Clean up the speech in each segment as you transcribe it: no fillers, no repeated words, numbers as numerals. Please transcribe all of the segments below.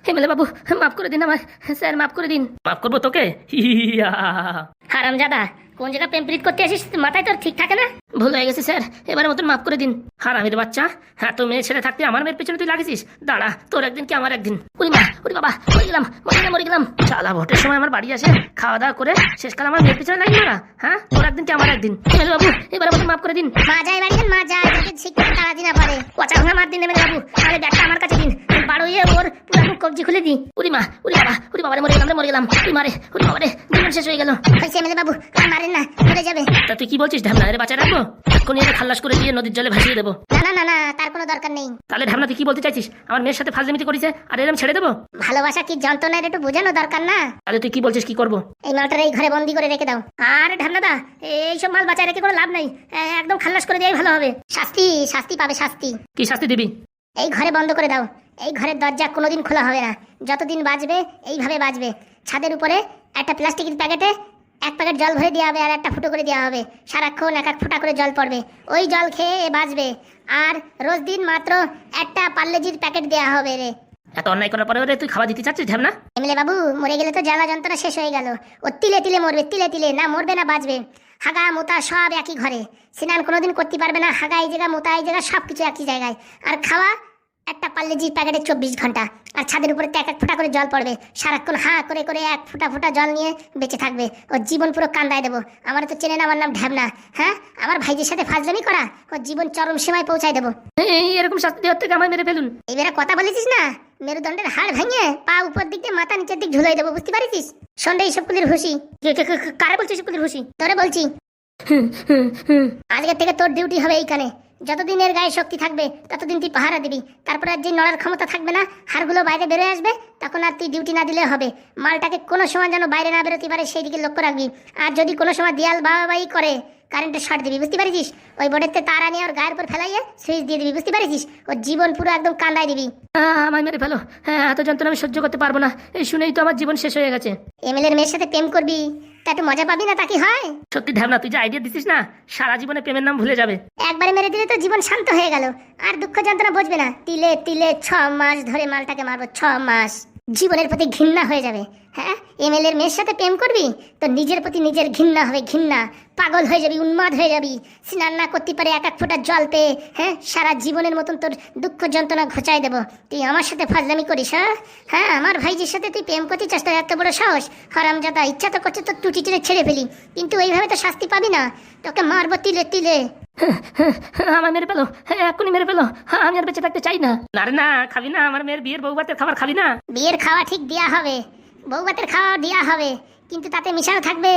MLA বাবু মাফ করে দিন আমায়, স্যার মাফ করে দিন। মাফ করবো তোকে? হারামজাদা, কোন জায়গা প্রেম প্রীত করতে আসিস, মাথায় তোর ঠিক থাকে না? ভুল হয়ে গেছে স্যার, এবারের মতন মাফ করে দিন। হারামির বাচ্চা, হ্যাঁ তো মেয়ে ছেলে থাকতে আমার মেয়ের পেছনে তুই লাগিয়েছিস। দাঁড়া, তোর একদিন কি আমার একদিন। উরি মা, উরি বাবা, মরে গেলাম। চালা ভোটের সময় আমার বাড়ি আসে, খাওয়া দাওয়া করে শেষকাল আমার মেয়ের পেছনে লাগিয়ে না। হ্যাঁ, তোর একদিন কি আমার একদিন। এমএলএ বাবু এবারের মতন মাফ করে দিন। মা যায় বাড়ি যান, মা যায়, যদি শিক্ষা তারা দিনা পারে পচা ভাঙা মার দিন এমএলএ বাবু, তাহলে ব্যাগটা আমার কাছে দিন, বাড়ো ইয়ে ওর পুরো মুখ কবজি খুলে দিই। উরি মা, উরি বাবা রে, মরে গেলাম। উরি মারে, উরি বাবা রে, জীবন শেষ হয়ে গেল। হয়েছে এমএলএ বাবু, আর মারেন না, মরে যাবে। তা তুই কি বলছিস ঢামনা, এর বাচ্চা রাখবো? এক্ষুনি এর খাল্লাস করে দিয়ে নদীর জলে ভাসিয়ে দেবো। না, তার কোনো দরকার নেই। তাহলে ঢামনা তুই কি বলতে চাইছিস? আমার মেয়ের সাথে ফাজলামি করেছে আর এরম ছেড়ে দেবো? ভালোবাসা কি যন্ত্রণা, একটু বোঝানো দরকার না? তাহলে তুই কি বলছিস, কি করবো? এই মালটার এই ঘরে বন্দি করে রেখে দাও। আর ঢামনাদা, এইসব মাল বাঁচায় রেখে কোনো লাভ নাই, একদম খাল্লাস করে দেওয়াই ভালো হবে। শাস্তি পাবে, শাস্তি। কি শাস্তি দিবি? এই ঘরে বন্ধ করে দাও। এই ঘরের দরজা কোনোদিন খোলা হবে না, যতদিন বাঁচবে এইভাবে বাঁচবে। ছাদের উপরে একটা প্লাস্টিকের প্যাকেটে এক প্যাকেট জল ভরে দেওয়া হবে আর একটা ফুটো করে দেওয়া হবে, সারাক্ষণ এক এক ফোঁটা করে জল পড়বে, ওই জল খেয়ে এ বাঁচবে। আর রোজ দিন মাত্র একটা পার্লেজির প্যাকেট দেওয়া হবে রে। এত অন্যায় করার পরে ওরে তুই খাওয়া দিতে চাচ্ছিস ঢামনা? এমএলএ বাবু, মরে গেলে তো জ্বালা যন্ত্রণা শেষ হয়ে গেল। ও তিলে তিলে মরবে, তিলে তিলে, না মরবে না বাঁচবে। হাগা মোতা সব একই ঘরে, স্নান কোনোদিন করতে পারবে না। হাগা এই জায়গা, মোতা এই জায়গা, সব কিছু একই জায়গায়। আর খাওয়া একটা পার্লেজির প্যাকেটে 24 ঘন্টা। আর ছাদের উপরে এক এক ফোঁটা করে জল পড়বে, সারাক্ষণ হা করে করে এক ফোঁটা ফোঁটা জল নিয়ে বেঁচে থাকবে। ও জীবন পুরো কান্দায় দেবো। আমার তো চেনে না, আমার নাম ঢ্যাবনা। হ্যাঁ, আমার ভাইদের সাথে ফাজলামি করা, ও জীবন চরম সীমায় পৌঁছায় দেবো। এরকম শাস্তি দেওয়ার থেকে আমায় মেরে ফেলুন। এবারে কথা বলেছিস না, মেরুদণ্ডের হাড় ভেঙে পা উপর দিক দিয়ে মাথা নিচের দিক ঝুলাই দেবো, বুঝতে পারিস? সন্ধ্যে এইসব কুলির হুঁশি। কারে বলছিস কুলির হুঁশি? তোরে বলছি। আজকের থেকে তোর ডিউটি হবে এইখানে। যতদিন এর গায়ে শক্তি থাকবে ততদিন তুই পাহারা দিবি। তারপরে আর যে নড়ার ক্ষমতা থাকবে না, হাড়গুলো বাইরে বেরোয় আসবে, তখন আর তুই ডিউটি না দিলে হবে। মালটাকে কোনো সময় যেন বাইরে না বেরোতে পারে সেই দিকে লক্ষ্য রাখবি। আর যদি কোনো সময় দেয়াল বাবাই করে, কারেন্টের শর্ট দিবি, বুঝতে পারিস? ওই বোর্ডের তার আনিয়ে ওর গায়ের উপর ফেলাইয়ে সুইচ দিয়ে দিবি, বুঝতে পারিস? ওর জীবন পুরো একদম কান্দায় দিবি। আমায় মেরে ফেলো, হ্যাঁ, এত যন্ত্রণা আমি সহ্য করতে পারবো না। এই শুনেই তো আমার জীবন শেষ হয়ে গেছে। এমএলএর মেয়ের সাথে প্রেম করবি, তা একটু মজা পাবি না, তা কি হয়? সত্যি ঢ্যাবনা, তুই যে আইডিয়া দিছিস না, সারা জীবনে প্রেমের নাম ভুলে যাবে। একবারে মেরে দিলে তো জীবন শান্ত হয়ে গেল, আর দুঃখ যন্ত্রণা বুঝবে না। তিলে তিলে 6 মাস ধরে মালটাকে মারবো, 6 মাস। জীবনের প্রতি ঘৃণা হয়ে যাবে। হ্যাঁ, এমএলএর মেয়ের সাথে প্রেম করবি তো নিজের প্রতি নিজের ঘৃণা হবে, ঘৃণা। পাগল হয়ে যাবি, উন্মাদ হয়ে যাবি। স্নান না করতে পারে এক এক ফোঁটা জল পেয়ে, হ্যাঁ, সারা জীবনের মতন তোর দুঃখ যন্ত্রণা ঘোচাই দেবো। তুই আমার সাথে ফাজলামি করিস? হ্যাঁ, আমার ভাইজির সাথে তুই প্রেম করতে চাস? তোর এত বড় সাহস! হারামজাদা, ইচ্ছা তো করছে তোর টুটি টেনে ছেড়ে ফেলি, কিন্তু এইভাবে তো শাস্তি পাবি না, তোকে মারবো তিলে তিলে। আমার মেরে ফেলো, এক্ষুনি মেরে ফেলো, আমি আর বেঁচে থাকতে চাই না। না রে না, খাবি না আমার মেয়ের বিয়ের বউ ভাতের খাবার খাবি না? বিয়ের খাওয়া ঠিক দেয়া হবে, বউ ভাতের খাওয়া দেয়া হবে, কিন্তু তাতে মিশানো থাকবে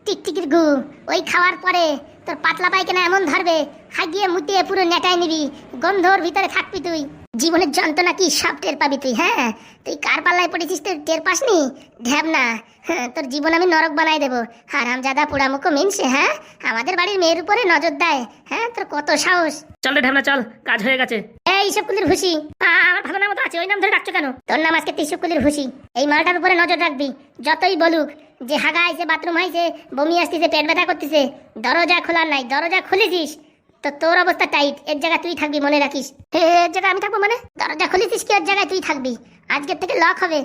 টিকটিকির গু। ওই খাওয়ার পরে তোর পাতলা পায়খানা এমন ধরবে, হাগিয়ে মুতিয়ে পুরো নেটায় নিবি, গন্ধর ভিতরে থাকবি তুই। জীবনের যন্ত্রণা কি সব টের পাবি তুই। হ্যাঁ, তুই কার পাল্লায় পড়েছিস তুই টের পাসনি? ঢ্যাবনা, হ্যাঁ, তোর জীবন আমি নরক বানাই দেবো। হারামজাদা পোড়ামুখো মিনছে, হ্যাঁ, আমাদের বাড়ির মেয়ের উপরে নজর দেয়। হ্যাঁ, তোর কত সাহস! চল রে ঢ্যাবনা, চল, কাজ হয়ে গেছে। এইসব কুলির হুঁশি, আমার ভালো নাম তো আছে, ওই নাম ধরে ডাকছো কেন? তোর নাম আজকে তিসুক কুলির হুঁশি। এই মালটার উপরে নজর রাখবি, যতই বলুক যে হাগা আইছে, বাথরুম আইছে, বমি আসতেছে, পেট ব্যথা করতেছে, দরজা খোলার নাই। দরজা খুলেছিস তো তোর অবস্থা টাইট, এর জায়গায় তুই থাকবি, মনে রাখিস। এর জায়গায় আমি থাকবো মানে? দরজা খুলেছিস কি, এর জায়গায় তুই থাকবি। আজকের থেকে লক হবে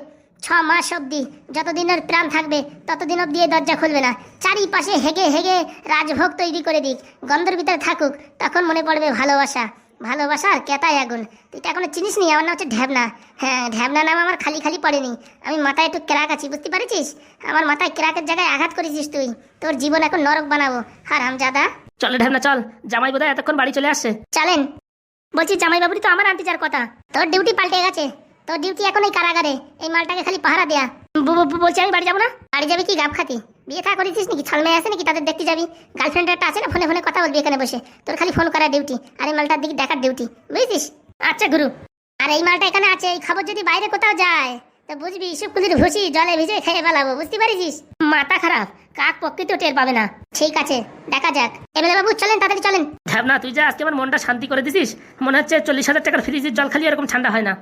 6 মাস অব্দি। যতদিন ওর প্রাণ থাকবে ততদিন অব্দি এই দরজা খুলবে না। চারিপাশে হেগে হেগে রাজভোগ তৈরি করে দিক, গন্ধের ভিতরে থাকুক, তখন মনে পড়বে ভালোবাসা। ভালোবাসা আর কেতায় আগুন। তুই তো এখনো চিনিস নি, আমার নাম হচ্ছে ঢ্যাবনা। হ্যাঁ, ঢ্যাবনা নাম আমার খালি খালি পড়েনি, আমি মাথায় একটু ক্র্যাক আছি, বুঝতে পারছিস? আমার মাথায় ক্র্যাকের জায়গায় আঘাত করেছিস তুই, তোর জীবন এখন নরক বানাবো। হারামজাদা, চল ঢ্যাবনা চল, জামাই বোধহয় এতক্ষণ বাড়ি চলে আসছে। চলেন। বলছি জামাই বাবুরি তো আমার আনতে যার কথা, তোর ডিউটি পাল্টে গেছে। তোর ডিউটি এখন এই কারাগারে, এই মালটাকে খালি পাহারা দেয়া। বলছি আমি বাড়ি যাবো না। বাড়ি যাবি কি গাব খাতি? বিয়ে থা করেছিস নাকি? ছলমেয়ে আছে নাকি তাদের দেখতে যাবি? গার্লফ্রেন্ড একটা আছে না, ফোনে ফোনে কথা বলবি এখানে বসে। তোর খালি ফোন করার ডিউটি, আর এই মালটার দিকে দেখার ডিউটি, বুঝছিস? আচ্ছা গুরু, আর এই মালটা এখানে আছে, এই খবর যদি বাইরে কোথাও যায় তো বুঝবি ইসুকুলির ভুসি জলে ভিজে খেয়ে ফেলাবো, বুঝতে পারিস? মাথা খারাপ, কাক পক্ষিতেও টের পাবে না। ঠিক আছে, দেখা যাক। এমএলএ বাবু চলেন, তাড়াতাড়ি চলেন। ঢ্যাবনা, তুই যা আজকে আমার মনটা শান্তি করে দিছিস। মনে হচ্ছে 40,000 টাকার ফ্রিজের জল খালি এরকম ঠান্ডা হয় না।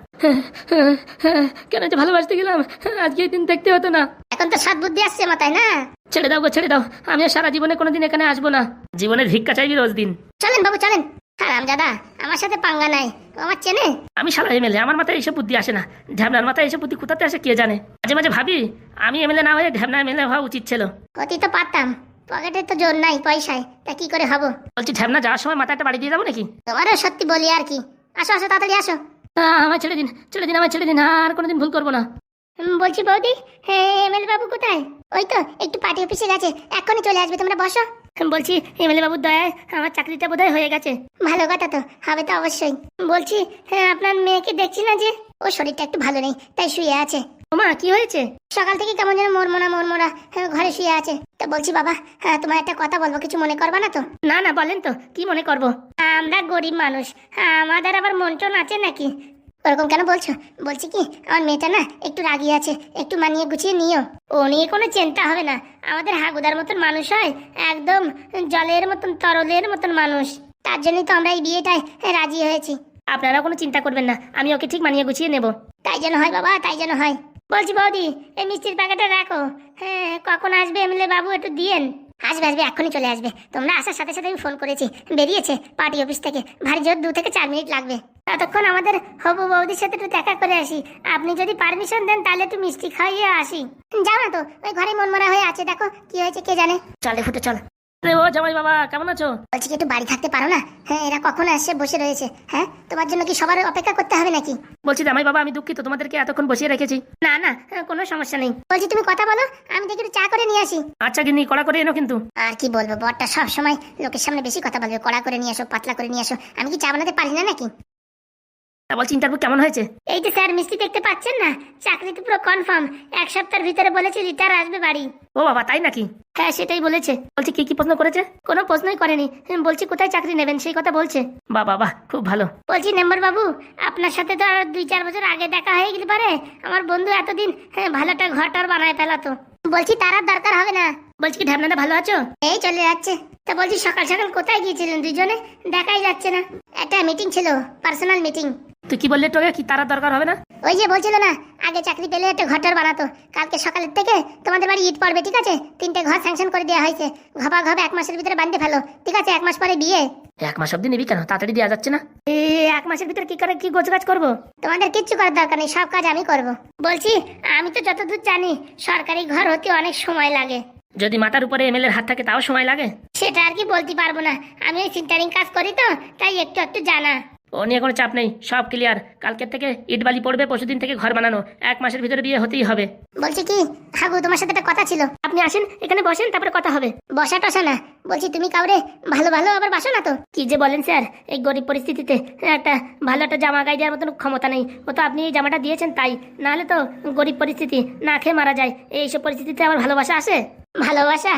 কেন যে ভালোবাসতে গেলাম, আজকে এই দিন দেখতে হতো না। এখন তো সৎ বুদ্ধি আসছে মাথায় না? ছেড়ে দাও গো, ছেড়ে দাও, আমি আর সারা জীবনে কোনোদিন এখানে আসবো না। জীবনের ভিক্ষা চাইবি রোজ দিন। চলেন বাবু চলেন। হারামজাদা, আমার সাথে পাঙ্গা নাই, ও আমার চেনে। আমি শালা এমএলএ, আমার মাথায় এইসব বুদ্ধি আসে না। ঢ্যাবনার মাথায় এইসব বুদ্ধি কোথাতে আসে কে জানে। মাঝে মাঝে ভাবি আমি এমএলএ না হয়ে ঢ্যাবনা এমএলএ হওয়া উচিত ছিল। অতি তো পারতাম, পকেটে তো জোর নাই পয়সায়, তা কি করে হবো? বলছি ঢ্যাবনা যাওয়ার সময় মাথায় একটা বাড়ি দিয়ে যাবো নাকি? তোমারও সত্যি বলি আর কি। আসো আসো, তাড়াতাড়ি আসো। আমার ছেড়ে দিন, ছেড়ে দিন, আমার ছেড়ে দিন, আর কোনোদিন ভুল করবো না। বলছি বৌদি, হ্যাঁ এমএলএ বাবু কোথায়? ওই তো একটু পার্টি অফিসে গেছে, এক্ষুনি চলে আসবে, তোমরা বসো। বলছি এমএলএ বাবুর দয়ায় আমার চাকরিটা বোধহয় হয়ে গেছে। ভালো কথা তো, হবে তো অবশ্যই। বলছি হ্যাঁ, আপনার মেয়েকে দেখছি না যে, ও শরীরটা একটু ভালো নেই, তাই শুয়ে আছে। ওমা, কি হয়েছে? সকাল থেকে কেমন যেন মরমরা ঘরে শুয়ে আছে। তা বলছি বাবা, হ্যাঁ তোমার একটা কথা বলবো, কিছু মনে করবা না তো? না না, বলেন তো, কি মনে করব? আমরা গরিব মানুষ, আমাদের আবার মন টন আছে নাকি? ওরকম কেন বলছো? বলছি কি, আমার মেয়েটা না একটু রাগি আছে, একটু মানিয়ে গুছিয়ে নিও। ও নিয়ে কোনো চিন্তা হবে না, আমাদের হাগুদার মতন মানুষ হয়, একদম জলের মতন তরলের মতন মানুষ। তার জন্যই তো আমরা এই বিয়েটায় রাজি হয়েছি। আপনারা কোনো চিন্তা করবেন না, আমি ওকে ঠিক মানিয়ে গুছিয়ে নেব। তাই যেন হয় বাবা, তাই যেন হয়। বলছি বৌদি, এই মিষ্টির প্যাকেটটা রাখো। হ্যাঁ, কখন আসবে এমএলএ বাবু একটু দিয়েন। আসবে আসবে, এক্ষুনি চলে আসবে। তোমরা আসার সাথে সাথে আমি ফোন করেছি, বেরিয়েছে পার্টি অফিস থেকে, ভারী জোর 2 থেকে 4 মিনিট লাগবে। ততক্ষণ আমাদের হবু বৌদির সাথে একটু দেখা করে আসি। আপনি যদি পারমিশন দেন তাহলে একটু মিষ্টি খাইয়ে আসি। যাও না তো, ওই ঘরে মনমরা হয়ে আছে, দেখো কি হয়েছে কে জানে। চলে ফুটে চল। আরে ও জামাই বাবা, কেমন আছো? বলছি কি একটু বাড়ি থাকতে পারো না? হ্যাঁ, এরা কখন আসছে বসে রয়েছে। হ্যাঁ, তোমার জন্য কি সবার অপেক্ষা করতে হবে নাকি? বলছি জামাই বাবা, আমি দুঃখিত, তোমাদেরকে এতক্ষণ বসিয়ে রেখেছি। না না, কোনো সমস্যা নেই। বলছি তুমি কথা বলো, আমি দেখি একটু চা করে নিয়ে আসি। আচ্ছা গিন্নি, কড়া করে এনো কিন্তু। আর কি বলবো, বরটা সব সময় লোকের সামনে বেশি কথা বলবে, কড়া করে নিয়ে আসো, পাতলা করে নিয়ে আসো। আমি কি চা বানাতে পারি না নাকি? তা বলছি ইন্টারভিউ কেমন হয়েছে? এই যে স্যার, মিষ্টি দেখতে পাচ্ছেন না, চাকরি তো পুরো কনফার্ম। 1 সপ্তাহের ভিতরে বলেছে রিটার আসবে বাড়ি। ও বাবা, তাই নাকি? হ্যাঁ, সেটাই বলেছে। বলছি কি কি প্রশ্ন করেছে? কোনো প্রশ্নই করেনি। বলছি কোথায় চাকরি নেবেন সেই কথা বলছে। বাবা বাহ, খুব ভালো। বলছি মেম্বার বাবু, আপনার সাথে তো আর 2-4 বছর আগে দেখা হয়ে গেলে পারে, আমার বন্ধু এতদিন ভালো একটা ঘরটার বানায় ফেলাতো। বলছি তার আর দরকার হবে না। বলছি কি ঢ্যাবনাদা ভালো আছো? এই চলে যাচ্ছে। তা বলছি সকাল সকাল কোথায় গিয়েছিলেন দুজনে? দেখাই যাচ্ছে না। একটা মিটিং ছিল, পার্সোনাল মিটিং। তুই কি বললে তোকে, কি তার দরকার হবে না? ওই যে বলছিল না, আগে চাকরি পেলে একটা ঘরটার বানাতো। কালকে সকালের থেকে তোমাদের বাড়ি ইট পড়বে, ঠিক আছে? 3টে ঘর স্যাংশন করে দেওয়া হয়েছে। ঘবা 1 মাসের ভিতরে বাঁধতে ফেলো, ঠিক আছে? 1 মাস পরে বিয়ে। 1 মাস অব্দি নিবি কেন? তাড়াতাড়ি দেওয়া যাচ্ছে না? 1 মাসের ভিতরে কি করে কি গোছগাছ করবো? তোমাদের কিচ্ছু করার দরকার নেই, সব কাজ আমি করব। বলছি আমি তো যতদূর জানি সরকারি ঘর হতে অনেক সময় লাগে। যদি মাথার উপরে এমএলএর হাত থাকে তাও সময় লাগে? সেটা আর কি বলতে পারবো না, আমি ওই সিন্টারিং কাজ করি তো, তাই একটু একটু জানা। ও নিয়ে কোনো চাপ নেই, সব ক্লিয়ার। কালকের থেকে ইট বালি পড়বে, পরশুদিন থেকে ঘর বানানো। 1 মাসের ভিতরে বিয়ে হতেই হবে। বলছি কি হাগু, তোমার সাথে একটা কথা ছিল। আপনি আসেন, এখানে বসেন, তারপরে কথা হবে। বসা টসা না, বলছি তুমি কাউরে ভালো ভালো আবার বাসো না তো? কি যে বলেন স্যার, এই গরিব পরিস্থিতিতে একটা ভালো একটা জামা গায়ে দেওয়ার মতন ক্ষমতা নেই। ও তো আপনি এই জামাটা দিয়েছেন তাই, নাহলে তো গরিব পরিস্থিতি, না খেয়ে মারা যায়। এইসব পরিস্থিতিতে আমার ভালোবাসা আসে? ভালোবাসা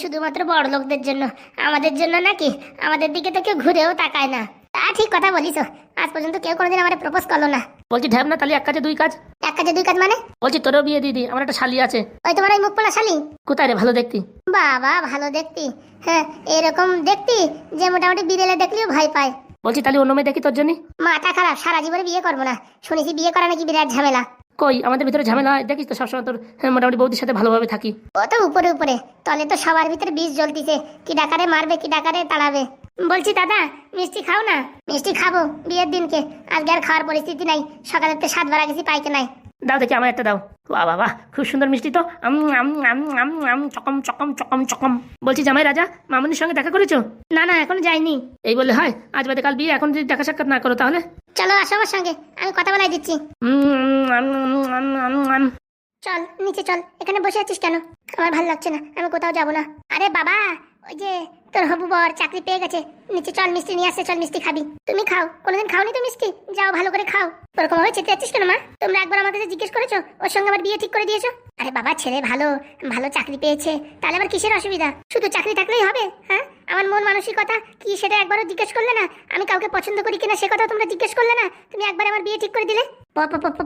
শুধুমাত্র বড় লোকদের জন্য, আমাদের জন্য নাকি? আমাদের দিকে তো কেউ ঘুরেও তাকায় না। তা ঠিক কথা বলিস, আজ পর্যন্ত কেউ কোনোদিন আমার প্রপোজ করলো না। বলছি ঢ্যাবনা, তাহলে 1 কাজে 2 কাজ। 1 কাজে 2 কাজ মানে? বলছি তোরও বিয়ে দিদি, আমার একটা শালি আছে। ওই তোমার ওই মুখ পোলা শালি? কোথায় রে, ভালো দেখতি? বাবা ভালো দেখতি? হ্যাঁ, এরকম দেখতি যে মোটামুটি বিড়েলে দেখলেও ভয় পায়। বলছি তাহলে অন্য মেয়ে দেখি তোর জন্য। মাথা খারাপ, সারা জীবনে বিয়ে করবো না। শুনেছি বিয়ে করা নাকি বিরাট ঝামেলা। কই, আমাদের ভিতরে ঝামেলা হয়? দেখিস তো সবসময় তোর মোটামুটি বৌদির সাথে ভালোভাবে থাকি। ও তো উপরে উপরে, তলে তো সবার ভিতরে বিষ জ্বলতিছে, কি ডাকারে মারবে কি ডাকারে তাড়াবে। বলছি দাদা, মিষ্টি খাও না? মিষ্টি খাবো বিয়ের দিনকে, আজকে আর খাওয়ার পরিস্থিতি নাই। সকালের তো 7 বার গেছি পাইকে নাই। দাও দেখি, আমার একটা দাও। বাহ বাবা, খুব সুন্দর মিষ্টি তো। আম আম আম আম আম চকম চকম চকম চকম। বলছি জামাই রাজা, মামুনির সঙ্গে দেখা করেছো? না না, এখনো যাইনি। এই বলে হয়, আজ বাদে কাল বিয়ে, এখন যদি দেখা সাক্ষাৎ না করো তাহলে? চলো আসো আমার সঙ্গে, আমি কথা বলাই দিচ্ছি। চল নিচে চল, এখানে বসে আছিস কেন? আমার ভালো লাগছে না, আমি কোথাও যাবো না। আরে বাবা, ওই যে তোর হবু বর চাকরি পেয়ে গেছে, নিচে চল, মিষ্টি নিয়ে আসছে, চল মিষ্টি খাবি। তুমি খাও, কোনোদিন খাওনি তো মিষ্টি? যাও ভালো করে খাও। ওরকম ভাবে চেতে যাচ্ছিস কেন মা? তোমরা একবার আমাকে জিজ্ঞেস করেছো ওর সঙ্গে আমার বিয়ে ঠিক করে দিয়েছো? আরে বাবা, ছেলে ভালো, ভালো চাকরি পেয়েছে, তাহলে আবার কিসের অসুবিধা? শুধু চাকরি থাকলেই হবে? হ্যাঁ, আমার মন মানসিকতা কি সেটা একবারও জিজ্ঞেস করলে না? আমি কাউকে পছন্দ করি কিনা সে কথা তোমরা জিজ্ঞেস করলে না? তুমি একবার আমার বিয়ে ঠিক করে দিলে।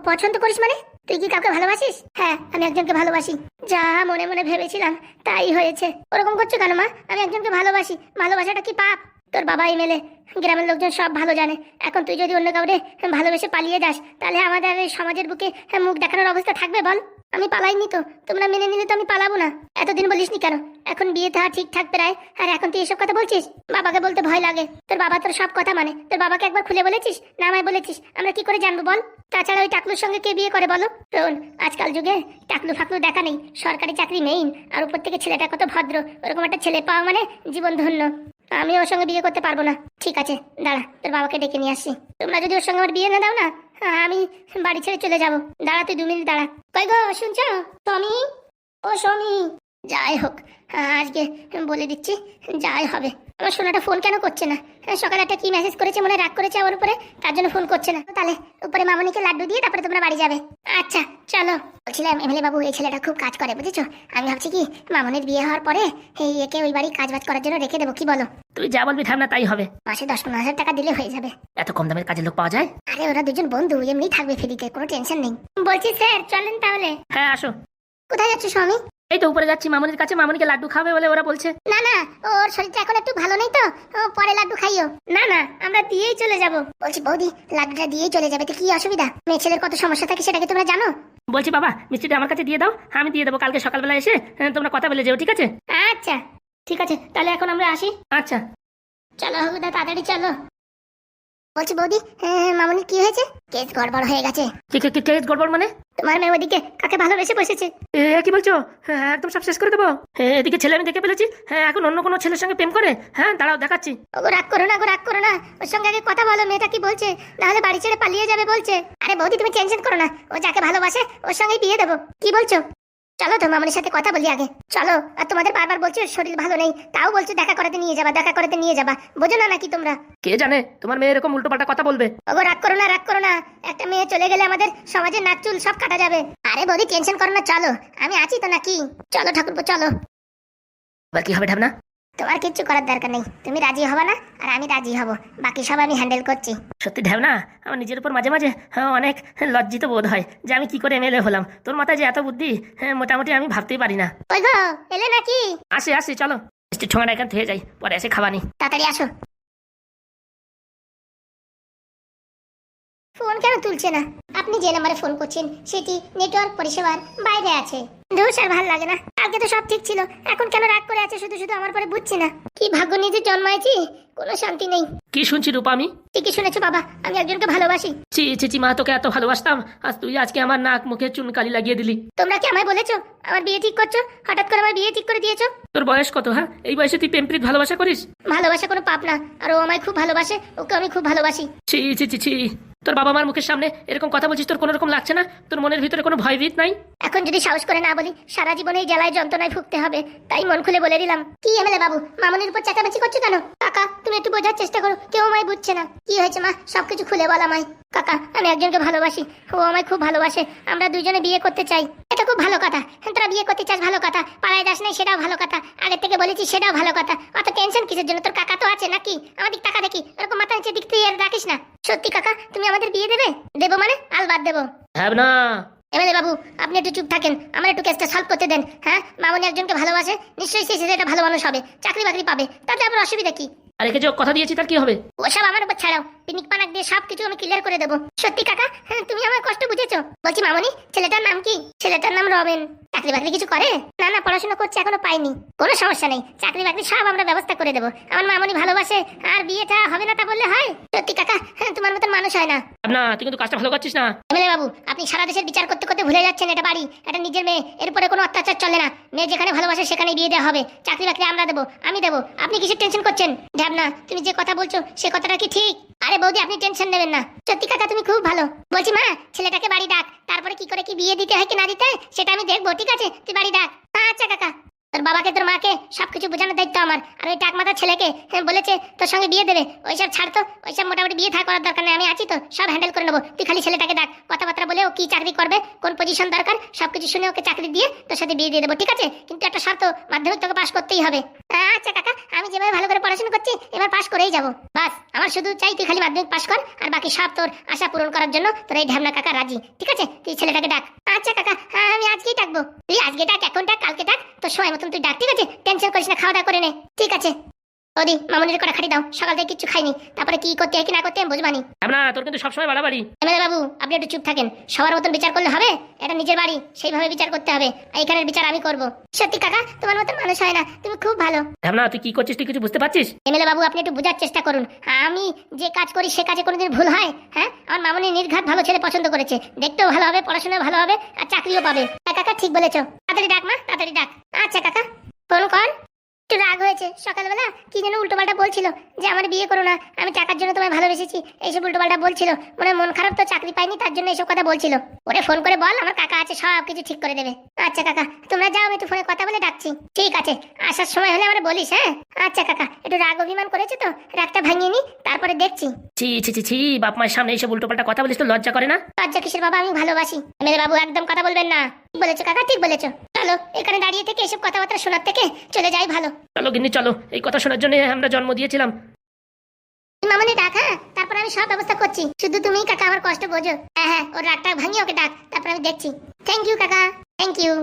পছন্দ করিস মানে? তুই কি কাউকে ভালোবাসিস? হ্যাঁ, আমি একজনকে ভালোবাসি। যা মনে মনে ভেবেছিলাম তাই হয়েছে। ওরকম করছো কেন মা? আমি একজনকে ভালোবাসি, ভালোবাসাটা কি পাপ? তোর বাবা এমএলএ, গ্রামের লোকজন সব ভালো জানে। এখন তুই যদি অন্য কাউরে ভালোবেসে পালিয়ে যাস, তাহলে আমাদের এই সমাজের বুকে মুখ দেখানোর অবস্থা থাকবে বল? আমি পালাইনি তো, তোমরা মেনে নিলে তো আমি পালাবো না। এতদিন বলিসনি কেন? এখন বিয়ে থা ঠিকঠাক প্রায়, আর এখন তুই এসব কথা বলছিস? বাবাকে বলতে ভয় লাগে। তোর বাবা তোর সব কথা মানে, তোর বাবাকে একবার খুলে বলেছিস না? আমায় বলেছিস? আমরা কি করে জানবো বল? তাছাড়া ওই টাকলুর সঙ্গে কে বিয়ে করে বলো? শোন, আজকাল যুগে টাকলু ফাকলু দেখা নেই, সরকারি চাকরি মেইন, আর উপর থেকে ছেলেটা কত ভদ্র। ওরকম একটা ছেলে পাওয়া মানে জীবন ধন্য। আমি ওর সঙ্গে বিয়ে করতে পারবো না। ঠিক আছে, দাঁড়া, তোর বাবাকে ডেকে নিয়ে আসছি। তোমরা যদি ওর সঙ্গে আমার বিয়ে না দাও না, আমি বাড়ি ছেড়ে চলে যাবো। দাঁড়া, তুই 2 মিনিট দাঁড়া। কই গো, শুনছো? স্বামী, ও স্বামী। যাই হোক, আজকে বলে দিচ্ছি, যাই হবে। আমার সোনাটা ফোন কেন করছে না? সকালে একটা কি মেসেজ করেছে, মনে হয় রাগ করেছে আমার উপরে, তার জন্য ফোন করছে না। তাহলে উপরে মামনিকে লাড্ডু দিয়ে তারপরে তোমরা বাড়ি যাবে। আচ্ছা চলো। বলছিলাম এমএলএ বাবু, এই ছেলেটা খুব কাজ করে, বুঝেছো? আমি ভাবছি কি মামনির বিয়ে হওয়ার পরে এই একে ওই বাড়ি কাজ বাজ করার জন্য রেখে দেবো, কি বলো? তুই যা বলবি ঢ্যাবনা তাই হবে। মাসে 10-15 হাজার টাকা দিলে হয়ে যাবে। এত কম দামের কাজের লোক পাওয়া যায়? আরে ওরা দুজন বন্ধু, এমনি থাকবে ফ্রিতে, কোনো টেনশন নেই। বলছি স্যার, চলেন তাহলে। হ্যাঁ আসো। কোথায় যাচ্ছ স্বামী? এই তো উপরে যাচ্ছি মামনির কাছে, মামনিকে লাড্ডু খাবে বলে ওরা বলছে। না না, ওর শরীরটা এখন একটু ভালো নেই তো, ও পরে লাড্ডু খাইও। না না, আমরা দিয়েই চলে যাব। বলছি বৌদি, লাড্ডুটা দিয়েই চলে যাবে তো কি অসুবিধা? মেয়ে ছেলের কত সমস্যা থাকে সেটা কি তোমরা জানো? বলছি বাবা, মিষ্টিটা আমার কাছে দিয়ে দাও, আমি দিয়ে দেবো কালকে সকালবেলা এসে। তোমরা কথা বলে যেও, ঠিক আছে? আচ্ছা ঠিক আছে, তাহলে এখন আমরা আসি। আচ্ছা চলো হবুদা, তাড়াতাড়ি চলো। বলছি বৌদি, মামনির কি হয়েছে? কেস গড়বড় হয়ে গেছে। কেস গড়বড় মানে? তোমার মেয়ে ওদিকে কাকে ভালোবেসে বসেছে। কি বলছো? হ্যাঁ একদম সব শেষ করে দেবো। এদিকে ছেলে আমি দেখে ফেলেছি, হ্যাঁ এখন অন্য কোনো ছেলের সঙ্গে প্রেম করে। হ্যাঁ দাঁড়াও দেখাচ্ছি। ওগো রাগ করো না, গো রাগ করো না, ওর সঙ্গে আগে কথা বলো, মেয়েটা কি বলছে, নাহলে বাড়ি ছেড়ে পালিয়ে যাবে বলছে। আরে বৌদি তুমি টেনশন করো না, ও যাকে ভালোবাসে ওর সঙ্গেই বিয়ে দেবো। কি বলছো? চলো তো মামনির সাথে কথা বলি আগে, চলো। আর তোমাদের বারবার বলছো শরীর ভালো নেই, তাও বলছো দেখা করাতে নিয়ে যাবা, দেখা করাতে নিয়ে যাবা। বোঝো না নাকি তোমরা? কে জানে তোমার মেয়ে এরকম উল্টোপাল্টা কথা বলবে। ওগো রাগ করো না, রাগ করো না, একটা মেয়ে চলে গেলে আমাদের সমাজের নাক চুল সব কাটা যাবে। আরে বৌদি টেনশন করো না, চলো, আমি আছি তো নাকি? চলো ঠাকুরপো চলো। এবার কি হবে ঢাবনা? তোমার কিচ্ছু করার দরকার নেই, তুমি রাজি হবা না আর আমি রাজি হব, বাকি সব আমি হ্যান্ডেল করছি। সত্যি ঢ্যাবনা, আমার নিজের উপর মাঝে মাঝে অনেক লজ্জিত বোধ হয় যে আমি কি করে এমএলএ হলাম। তোর মাথায় যে এত বুদ্ধি, মোটামুটি আমি ভাবতেই পারি না। ওই গো, এলে নাকি? আসি আসি, চলো মিষ্টির ঠোঙাটা এখান থেকে যাই, পরে এসে খাবানি। তাড়াতাড়ি আসো। ফোন কেন তুলছে না? আপনি যে নাম্বারে ফোন করছেন সেটি নেটওয়ার্ক পরিষেবার বাইরে আছে। ধুর স্যার, ভাল লাগে না। আগে তো সব ঠিক ছিল, এখন কেন রাগ করে আছে শুধু শুধু আমার পরে? বুঝছি না, কি ভাগ্য নিয়ে যে জন্মাইছি, কোনো শান্তি নেই। কি শুনছি রূপা আমি? ঠিকই শুনেছো বাবা, আমি একজনকে ভালোবাসি। চিচি মা, তোকে এত ভালোবাসতাম, আজ তুই আজকে আমার নাক মুখে চুনকালি লাগিয়ে দিলি। তোমরা কি আমায় বলেছো আমার বিয়ে ঠিক করছো? হঠাৎ করে আমার বিয়ে ঠিক করে দিয়েছো। তোর বয়স কত? হ্যাঁ এই বয়সে তুই প্রেম প্রীত ভালোবাসা করিস? ভালোবাসা কোনো পাপ না, আর ও আমায় খুব ভালোবাসে, ওকে আমি খুব ভালোবাসি। ছি। তোর বাবা মার মুখের সামনে এরকম কথা বলছিস, তোর কোনো রকম লাগছে না? তোর মনের ভিতরে কোনো ভয়ভীত নাই? এখন যদি সাহস করে না বলি, সারা জীবনে এই জ্বালায় যন্ত্রণায় ভুগতে হবে, তাই মন খুলে বলে দিলাম। কি এমএলএ বাবু, মামনির উপর চেঁচামেচি করছো কেন? কাকা তুমি একটু বোঝার চেষ্টা করো, কেউ আমায় বুঝছে না। কি হয়েছে মা, সবকিছু খুলে বল আমায়। কাকা আমি একজনকে ভালোবাসি, ও আমায় খুব ভালোবাসে, আমরা দুজনে বিয়ে করতে চাই। এটা খুব ভালো কথা, তোরা বিয়ে করতে চাস ভালো কথা, পাড়ায় যাস নাই সেটাও ভালো কথা, আগের থেকে বলেছি সেটাও ভালো কথা। অত টেনশন কিসের জন্য? তোর কাকা তো আছে নাকি? আমার দিক টাকা দেখি, এরকম মাথা নিচে দিক তুই আর রাখিস না। সত্যি কাকা, তুমি আমাদের বিয়ে দেবে? দেবো মানে আলবাদ দেবো। হ্যাঁ না এমএলএ বাবু, আপনি একটু চুপ থাকেন, আমার একটু কেসটা সলভ করতে দেন। হ্যাঁ, মামনি একজনকে ভালোবাসে, নিশ্চয়ই সে সেটা ভালো মানুষ হবে, চাকরি বাকরি পাবে, তাতে আপনার অসুবিধা কি? আর একে যে কথা দিয়েছি তার কি হবে? ওসব আমার উপর ছাড়াও, পিনিক পানাক দিয়ে সবকিছু আমি ক্লিয়ার করে দেবো। সত্যি কাকা, হ্যাঁ তুমি আমার কষ্ট বুঝেছো। বলছি মামনি, ছেলেটার নাম কি? ছেলেটার নাম রমেন। চাকরি বাকরি কিছু করে? না না, পড়াশোনা করছে, এখনো পাইনি। কোনো সমস্যা নেই, চাকরি বাকরি সব আমরা ব্যবস্থা করে দেবো। আমার মামনি ভালোবাসে, আর বিয়েটা হবে না তা বললে হয়? সত্যি কাকা, হ্যাঁ তোমার মতন মানুষ হয় না। না তুই কিন্তু কাজটা ভালো করছিস না। এমএলএ বাবু, আপনি সারা দেশের বিচার করতে করতে ভুলে যাচ্ছেন এটা বাড়ি, এটা নিজের মেয়ে, এর উপরে কোনো অত্যাচার চলে না। মেয়ে যেখানে ভালোবাসে সেখানে বিয়ে দেওয়া হবে, চাকরি বাকরি আমরা দেবো, আমি দেবো। আপনি কিসের টেনশন করছেন? ঢ্যাবনা, তুমি যে কথা বলছো সে কথাটা কি ঠিক? আরে বৌদি আপনি টেনশন নেবেন না, সত্যি কাকা তুমি খুব ভালো। বলছি মা, ছেলেটাকে বাড়ি ডাক, তারপরে কি করে কি বিয়ে দিতে হয় কি না দিতে হয় সেটা আমি দেখবো, ঠিক আছে? তুই বাড়ি ডাক। আচ্ছা কাকা। তোর বাবাকে তোর মাকে সবকিছু বোঝানোর দায়িত্ব আমার। আর ওই টাকমাথা ছেলেকে বলেছে তোর সঙ্গে বিয়ে দেবে, ওইসব ছাড় তো, ওইসব মোটামুটি বিয়ে থাকা করার দরকার নেই, আমি আছি তো, সব হ্যান্ডেল করে নেবো। তুই খালি ছেলেটাকে ডাক, কথাবার্তা বলে ও কি চাকরি করবে, কোন পজিশন দরকার সবকিছু শুনে ওকে চাকরি দিয়ে তোর সাথে বিয়ে দিয়ে দেবো, ঠিক আছে? কিন্তু একটা শর্ত, মাধ্যমিক তোকে পাস করতেই হবে। আচ্ছা কাকা, আমি যেভাবে ভালো করে পড়াশোনা করছি এবার পাস করেই যাবো, বাস। আমার শুধু চাই তুই খালি মাধ্যমিক পাস কর, আর বাকি সব তোর আশা পূরণ করার জন্য তোর এই ঢ্যাবনা কাকা রাজি, ঠিক আছে? তুই ছেলেটাকে ডাক। আচ্ছা কাকা, হ্যাঁ আমি আজকেই ডাকবো। তুই আজকে ডাক, এখন ডাক, কালকে ডাক, তোর সময় মতন তুই ডাক, ঠিক আছে? টেনশন করিস না, খাওয়া দাওয়া করে নে, ঠিক আছে? ওদি মামুনির কটা খাটি দাও, সকাল থেকে কিচ্ছু খাইনি, তারপরে কি করতে হয় কি না করতে আমি বুঝবানি। না তোর কিন্তু সবসময় বাড়াবাড়ি। এমএলএ বাবু আপনি একটু চুপ থাকেন, সবার মতন বিচার করলে হবে? এটা নিজের বাড়ি, সেইভাবে বিচার করতে হবে, এইখানের বিচার আমি করব। সত্যি কাকা তোমার মতন মানুষ হয় না, তুমি খুব ভালো। না তুই কি করছিস, তুই কিছু বুঝতে পারছিস? এমএলএ বাবু আপনি একটু বোঝার চেষ্টা করুন, আমি যে কাজ করি সে কাজে কোনোদিন ভুল হয়? হ্যাঁ, আমার মামুনি নির্ঘাত ভালো ছেলে পছন্দ করেছে, দেখতেও ভালো হবে, পড়াশোনাও ভালো হবে, আর চাকরিও পাবে। হ্যাঁ কাকা ঠিক বলেছো, তাড়াতাড়ি ডাক মা, তাড়াতাড়ি ডাক। আচ্ছা কাকা ফোন কর। একটু রাগ হয়েছে, সকালবেলা কি যেন উল্টোপাল্টা বলছিল, যে আমার বিয়ে করো না, আমি টাকার জন্য তোমায় ভালোবেসেছি, এইসব উল্টোপাল্টা বলছিল, মনে হয় মন খারাপ তো, চাকরি পাইনি তার জন্য এইসব কথা বলছিল। ওরে ফোন করে বল আমার কাকা আছে, সব কিছু ঠিক করে দেবে। আচ্ছা কাকা তোমরা যাও, আমি একটু ফোনে কথা বলে ডাকছি। ঠিক আছে, আসার সময় হলে আমার বলিস। হ্যাঁ আচ্ছা কাকা, একটু রাগ অভিমান করেছে তো, রাগটা ভাঙিয়ে নি, তারপরে দেখছি। ছি ছি ছি ছি, বাপ মায়ের সামনে এইসব উল্টোপাল্টা কথা বলিস তো লজ্জা করে না? লজ্জা কিসের বাবা, আমি ভালোবাসি। এমএলএ বাবু একদম কথা বলবেন না। ঠিক বলেছো কাকা, ঠিক বলেছো। চলো এখানে দাঁড়িয়ে থেকে এসব কথাবার্তা শোনার থেকে চলে যাই ভালো। চলো গিন্নি চলো, এই কথা শোনার জন্য আমরা জন্ম দিয়েছিলাম। মামনি ডাক, হ্যাঁ তারপর আমি সব ব্যবস্থা করছি, শুধু তুমি কাকা আমার কষ্ট বোঝো। হ্যাঁ হ্যাঁ, ওর রাগটা ভাঙিয়ে ওকে ডাক, তারপর আমি দেখছি। থ্যাংক ইউ কাকা, থ্যাংক ইউ।